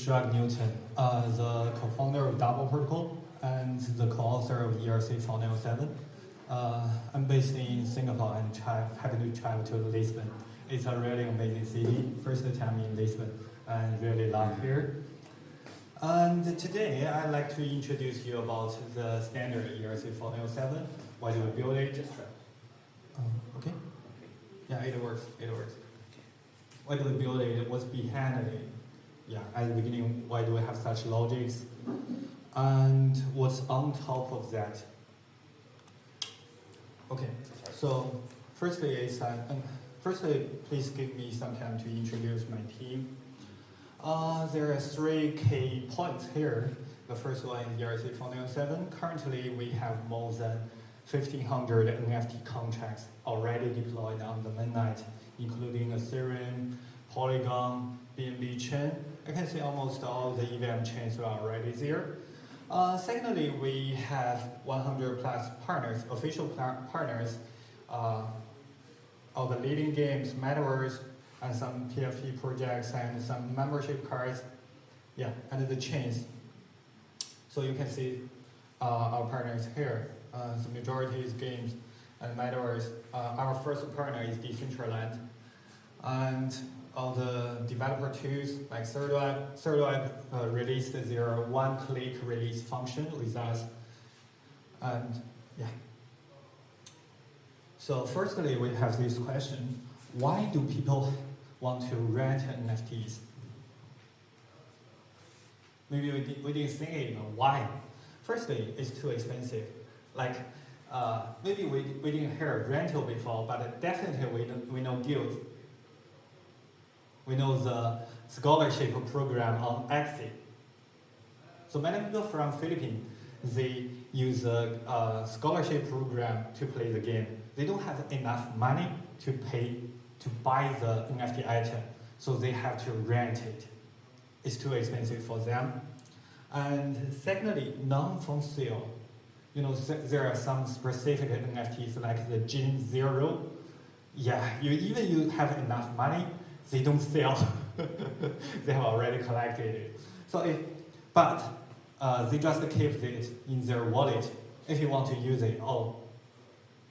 Shrag Newton, the co-founder of Double Protocol and the co-author of ERC 407. I'm based in Singapore and happy to travel to Lisbon. It's a really amazing city. First time in Lisbon and really love here. And today I'd like to introduce you about the standard ERC 407. Why do we build it? Okay. Yeah, it works. Why do we build it? What's behind it? Yeah, at the beginning, why do we have such logics? And what's on top of that? Okay, so firstly, please give me some time to introduce my team. There are 3 key points here. The first one is ERC 407. Currently, we have more than 1,500 NFT contracts already deployed on the mainnet, including Ethereum, Polygon, BNB chain. I can see almost all the EVM chains are already there. Secondly, we have 100 plus partners, official partners, all the leading games, Metaverse, and some PFP projects and some membership cards. Yeah, and the chains. So you can see our partners here. The majority is games and Metaverse. Our first partner is Decentraland. And all the developer tools like ThirdWeb released their one-click release function with us. And yeah. So firstly, we have this question: why do people want to rent NFTs? Maybe we didn't think it. Why? Firstly, it's too expensive. Like maybe we didn't hear rental before, but definitely we know guild. We know the scholarship program on Axie. So many people from Philippines, they use a scholarship program to play the game. They don't have enough money to buy the NFT item, so they have to rent it. It's too expensive for them. And secondly, non-phone sale. You know, there are some specific NFTs like the Gen Zero. Yeah, you have enough money, they don't sell. They have already collected it. So but they just keep it in their wallet. If you want to use it,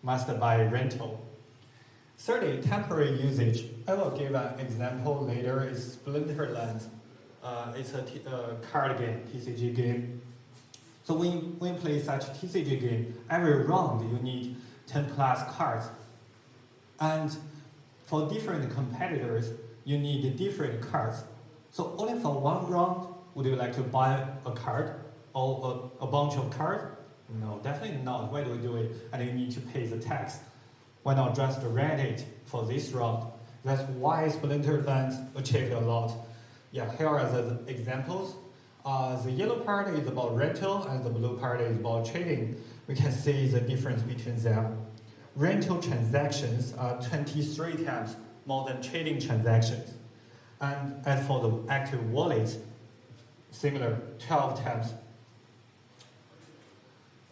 must buy rental. Thirdly, temporary usage. I will give an example later. It's Splinterlands. It's a card game, TCG game. So when you play such TCG game, every round you need 10 plus cards. And for different competitors, you need different cards. So only for one round, would you like to buy a card or a bunch of cards? No, definitely not. Why do we do it? And you need to pay the tax. Why not just rent it for this round? That's why Splinterlands achieved a lot. Yeah, here are the examples. The yellow part is about rental and the blue part is about trading. We can see the difference between them. Rental transactions are 23 times more than trading transactions. And as for the active wallets, similar, 12 times.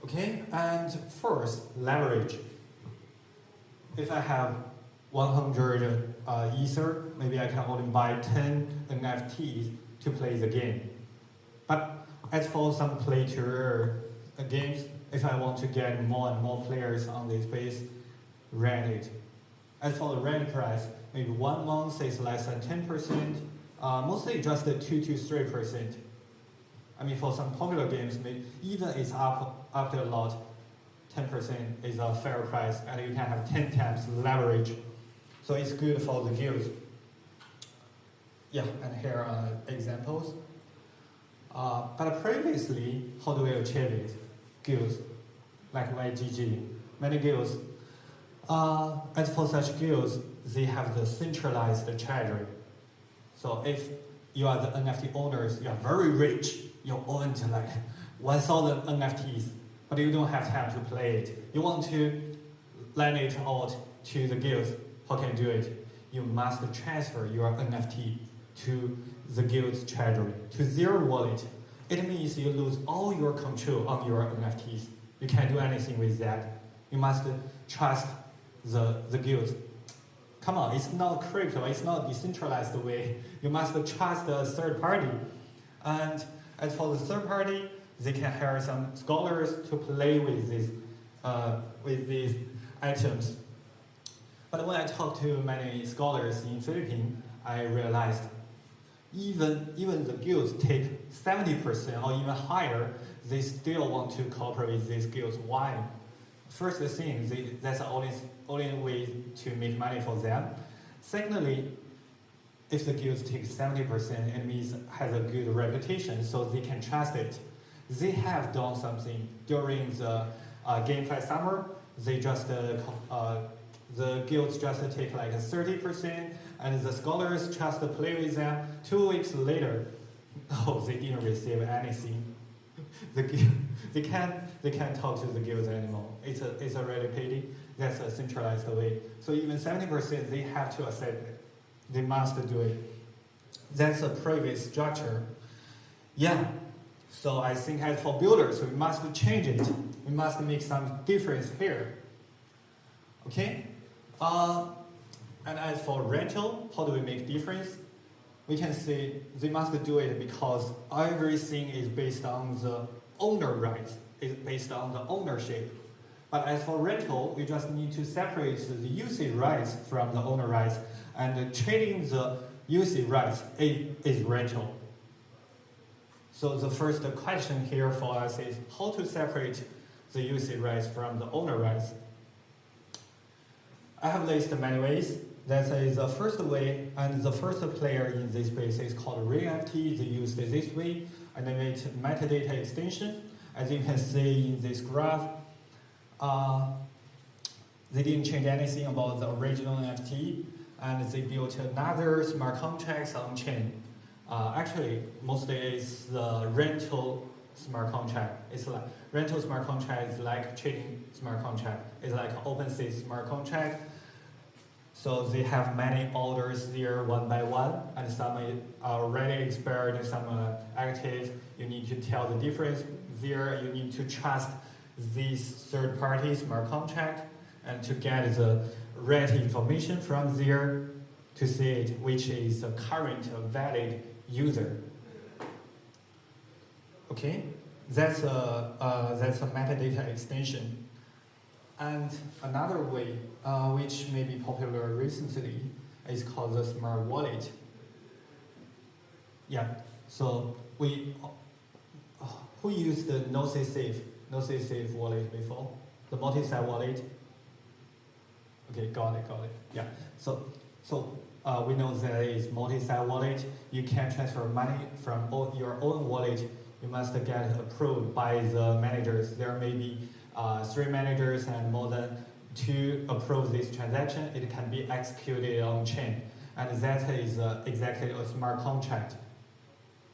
Okay, and first, leverage. If I have 100 Ether, maybe I can only buy 10 NFTs to play the game. But as for some play-to-earn games, if I want to get more and more players on this base, rent it. As for the rent price, maybe 1 month is less than 10%, mostly just 2 to 3%. I mean, for some popular games, even it's up after a lot, 10% is a fair price, and you can have 10 times leverage. So it's good for the guilds. Yeah, and here are examples. But previously, how do we achieve it? Guilds, like YGG, many guilds. As for such guilds, they have the centralized treasury. So if you are the NFT owners, you are very rich, you own like 1,000 NFTs, but you don't have time to play it. You want to lend it out to the guilds. How can you do it? You must transfer your NFT to the guild's treasury, to their wallet. It means you lose all your control on your NFTs. You can't do anything with that. You must trust the guilds. Come on, it's not crypto, it's not decentralized way. You must trust a third party. And as for the third party, they can hire some scholars to play with these items. But when I talked to many scholars in Philippines, I realized even the guilds take 70% or even higher, they still want to cooperate with these guilds. Why? First thing, that's the only way to make money for them. Secondly, if the guilds take 70%, it means has a good reputation, so they can trust it. They have done something during the GameFi summer. They just the guilds just take like 30%, and the scholars just play with them. 2 weeks later, oh, they didn't receive anything. They can't talk to the guilds anymore. It's a really pity. That's a centralized way. So even 70%, they have to accept it. They must do it. That's a previous structure. Yeah. So I think as for builders, we must change it. We must make some difference here. Okay. And as for rental, how do we make difference? We can say they must do it because everything is based on the owner rights. It's based on the ownership. But as for rental, we just need to separate the usage rights from the owner rights, and trading the usage rights is rental. So the first question here for us is how to separate the usage rights from the owner rights. I have listed many ways. That is the first way, and the first player in this space is called RainFT. They used it this way, and they made metadata extension. As you can see in this graph, they didn't change anything about the original NFT, and they built another smart contracts on chain. Actually, mostly it's the rental smart contract. It's like rental smart contract is like trading smart contract. It's like OpenSea smart contract. So they have many orders there one by one, and some are already expired and some are active. You need to tell the difference there. You need to trust these third-party smart contract and to get the right information from there to see it, which is the current valid user. Okay, that's a metadata extension. And another way, which may be popular recently, is called the smart wallet. Yeah, so who used the NoCSafe wallet before? The multi-sig wallet? Okay, got it. Yeah, so we know that is multi-sig wallet. You can transfer money from your own wallet. You must get approved by the managers. There may be 3 managers and more than 2 approve this transaction. It can be executed on chain, and that is exactly a smart contract.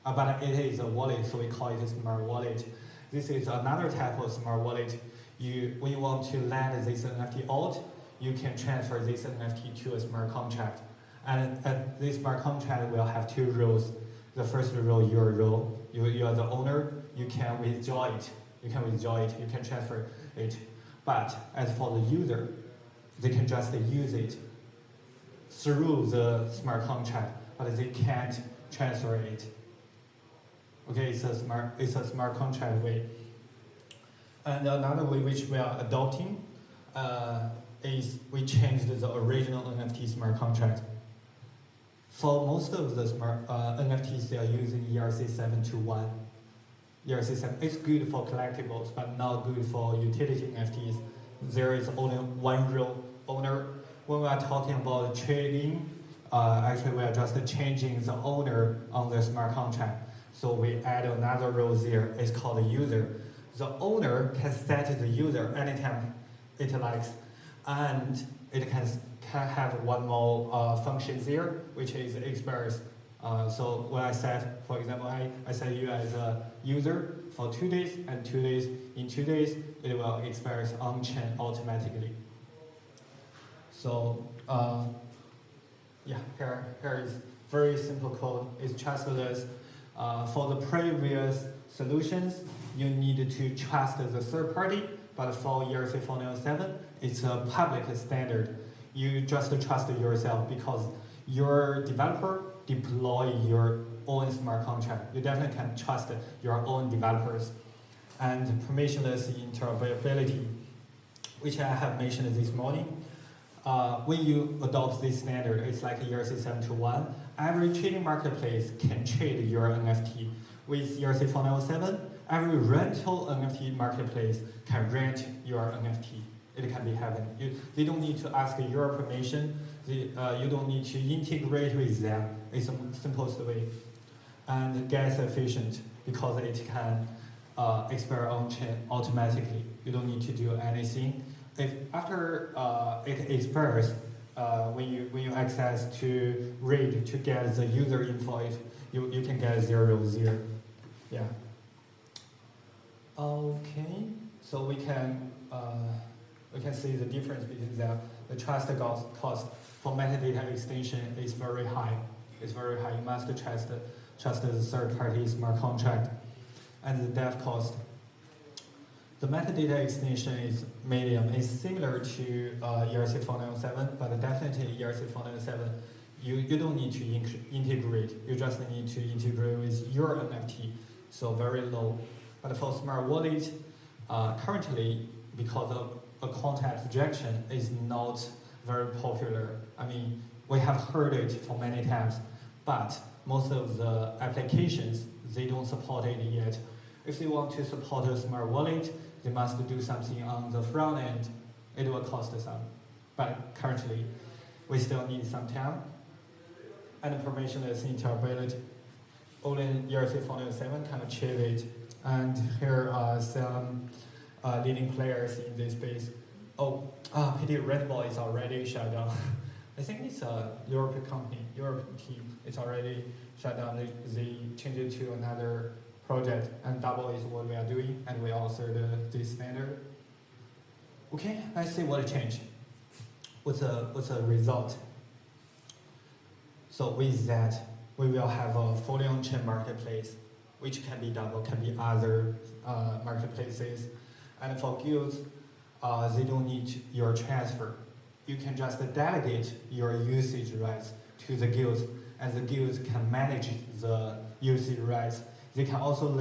But it is a wallet, so we call it a smart wallet. This is another type of smart wallet. When you want to lend this NFT out, you can transfer this NFT to a smart contract. And this smart contract will have 2 rules. The first rule, your rule, you are the owner, you can withdraw it. You can transfer it. But as for the user, they can just use it through the smart contract, but they can't transfer it. Okay, it's a smart contract way. And another way which we are adopting is we changed the original NFT smart contract. For most of the smart NFTs, they are using ERC-721. ERC-7, it's good for collectibles, but not good for utility NFTs. There is only one rule owner. When we are talking about trading, actually we are just changing the owner on the smart contract. So we add another rule there. It's called a user. The owner can set the user anytime it likes, and it can have one more function there, which is expires. So when I set, for example, I set you as a user for 2 days, and 2 days, in 2 days, it will expire on-chain automatically. So yeah, here is very simple code. It's trustless. For the previous solutions, you need to trust the third party, but for ERC-4907, it's a public standard. You just trust yourself because your developer deploy your own smart contract. You definitely can trust your own developers. And permissionless interoperability, which I have mentioned this morning. When you adopt this standard, it's like ERC 721. Every trading marketplace can trade your NFT. With ERC 4907, every rental NFT marketplace can rent your NFT. It can be happening. They don't need to ask your permission. You don't need to integrate with them. It's the simplest way. And gas efficient because it can expire on chain automatically. You don't need to do anything. If after it expires, when you access to read to get the user info, you can get 0.0. Yeah. Okay. So we can see the difference between them. The trust cost for metadata extension is very high. It's very high. You must trust the third-party smart contract. And the dev cost. The metadata extension is medium. It's similar to ERC 4907, but definitely ERC 4907, you don't need to integrate. You just need to integrate with your NFT. So very low. But for smart wallet, currently, because of a context rejection is not very popular. I mean, we have heard it for many times, but most of the applications, they don't support it yet. If they want to support a smart wallet, they must do something on the front end. It will cost some. But currently, we still need some time. And permissionless interoperability. Only ERC 407 can achieve it. And here are some leading players in this space. PT Red Bull is already shut down. I think it's a European company, European team. It's already shut down. They changed it to another project, and Double is what we are doing, and we authored this standard. Okay, let's see what changed. What's the result? So with that, we will have a fully on-chain marketplace, which can be Double, can be other marketplaces. And for guilds, they don't need your transfer. You can just delegate your usage rights to the guilds, and the guilds can manage the usage rights. They can also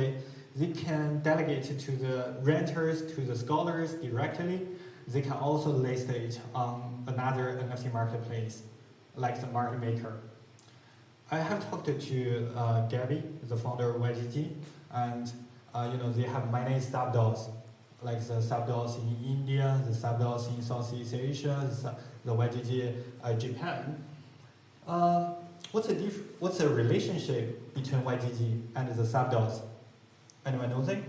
they can delegate it to the renters, to the scholars directly. They can also list it on another NFT marketplace, like the market maker. I have talked to Gabby, the founder of YGG, and they have many sub-DAOs, like the sub-DAOs in India, the sub-DAOs in Southeast Asia, the YGG Japan. What's the relationship between YGG and the sub-DAOs? Anyone knows it?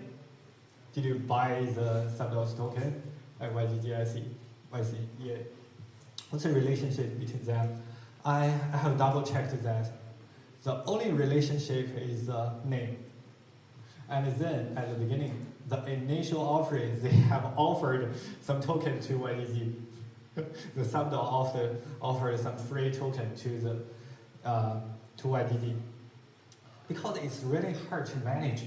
Did you buy the sub-DAOs token? Like YGG, I see, yeah. What's the relationship between them? I have double-checked that. The only relationship is the name. And then, at the beginning, the initial offering, they have offered some token to YGG. The sub-DAO offered some free token to YGG. Because it's really hard to manage.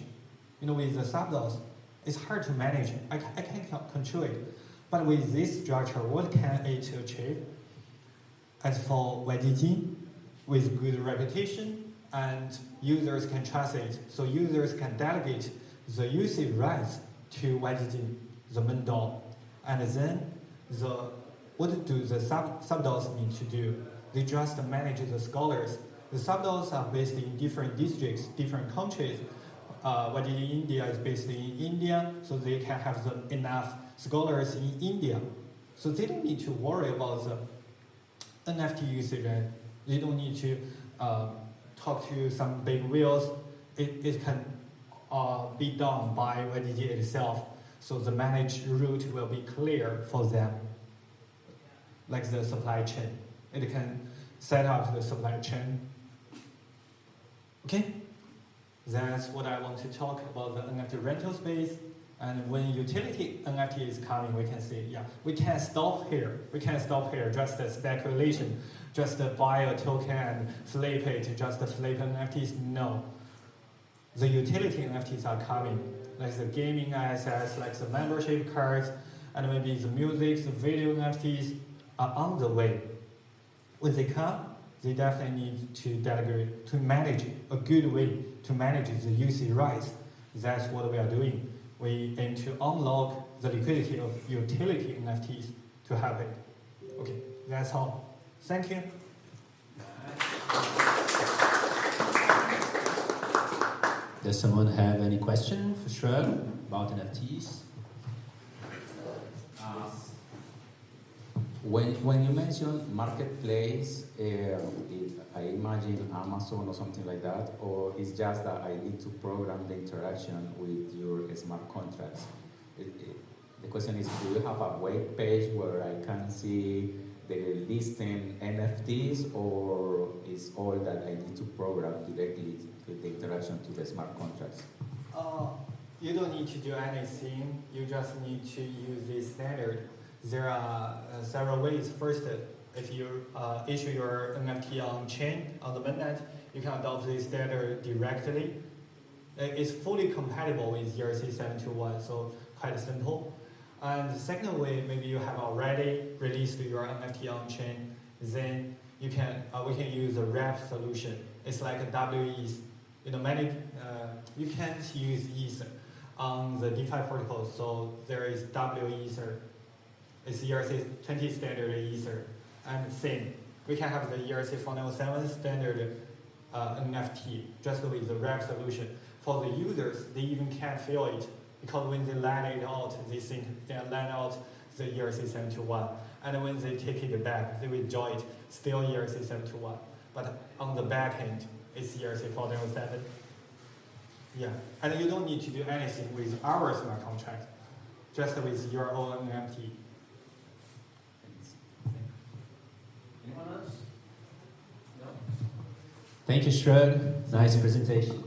With the sub-DAOs, it's hard to manage. I can't control it. But with this structure, what can it achieve? As for YGG, with good reputation, and users can trust it, so users can delegate the usage rights to YGG, the main DAO. And then, what do the sub-DAOs need to do? They just manage the scholars. The sub-DAOs are based in different districts, different countries. YGG India is based in India, so they can have enough scholars in India. So they don't need to worry about the NFT usage. They don't need to talk to some big wheels. It can be done by YGG itself. So the managed route will be clear for them, like the supply chain. It can set up the supply chain. Okay, that's what I want to talk about the NFT rental space. And when utility NFT is coming, we can say, yeah, we can't stop here. We can't stop here, just a speculation, just buy a token and flip it, just flip NFTs. No. The utility NFTs are coming, like the gaming assets, like the membership cards, and maybe the music, the video NFTs are on the way. When they come, they definitely need to delegate, to manage a good way to manage the UC rights. That's what we are doing. We aim to unlock the liquidity of utility NFTs to have it. Okay, that's all. Thank you. Does someone have any question for Shrug about NFTs? When you mention marketplace, I imagine Amazon or something like that, or it's just that I need to program the interaction with your smart contracts. The question is, do you have a web page where I can see the listing NFTs, or is all that I need to program directly with the interaction to the smart contracts? You don't need to do anything. You just need to use this standard. There are several ways. First, if you issue your NFT on chain, on the mainnet, you can adopt this standard directly. It's fully compatible with ERC 721, so quite simple. And the second way, maybe you have already released your NFT on chain, then you can we can use a wrap solution. It's like a WETH. You can't use ETH on the DeFi protocol, so there is WEther. It's ERC 20 standard Ether. And same, we can have the ERC 407 standard NFT just with the wrap solution. For the users, they even can't feel it because when they land it out, they think they land out the ERC 721. And when they take it back, they withdraw it, still ERC 721. But on the back end, it's ERC 407. Yeah, and you don't need to do anything with our smart contract, just with your own NFT. Thank you, Shrug. Nice presentation.